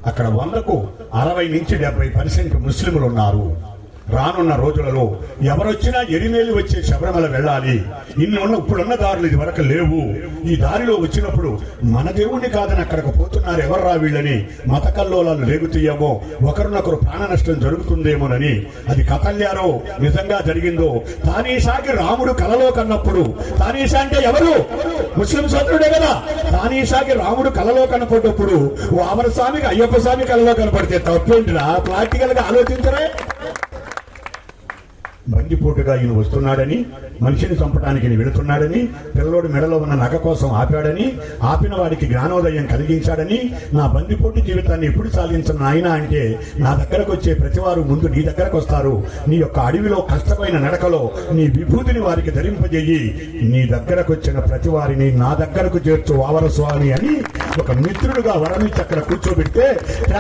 అక్కడ 100కు 60 నుంచి 70% ముస్లింలు ఉన్నారు. రానున్న రోజులలో ఎవరొచ్చినా ఎరిమేలి వచ్చే శబరిమల వెళ్ళాలి. ఇప్పుడున్న దారులు ఇది వరకు లేవు. ఈ దారిలో వచ్చినప్పుడు మన దేవుణ్ణి కాదని అక్కడికి పోతున్నారు, ఎవర్రా వీళ్ళని మత కల్లోలాలు రేగుతీయేమో, ఒకరినొకరు ప్రాణ నష్టం జరుగుతుందేమోనని. అది కథల్యారో నిజంగా జరిగిందో, తానీషాకి రాముడు కలలో కన్నప్పుడు, తానీషా అంటే ఎవరు? ముస్లిం సోదరుడే కదా. తానీషాకి రాముడు కలలో కనపడ్డప్పుడు వామన స్వామికి అయ్యప్ప స్వామి కలలో కనపడితే తప్పేంటిరా? ప్రాక్టికల్ గా ఆలోచించరే. బందిపోటుగా ఈయన వస్తున్నాడని, మనిషిని చంపడానికి వెళుతున్నాడని, పిల్లోడు మెడలో ఉన్న నగ కోసం ఆపాడని, ఆపిన వాడికి జ్ఞానోదయం కలిగించాడని, నా బందిపోటు జీవితాన్ని ఎప్పుడు సాధించను నాయన అంటే, నా దగ్గరకు వచ్చే ప్రతివారు ముందు నీ దగ్గరకు వస్తారు. నీ యొక్క అడవిలో కష్టమైన నడకలో నీ విభూతిని వారికి ధరింపజేయి. నీ దగ్గరకు వచ్చిన ప్రతి వారిని నా దగ్గరకు చేర్చు వావర స్వామి అని ఒక మిత్రుడుగా వరమిచ్చి అక్కడ కూర్చోబెడితే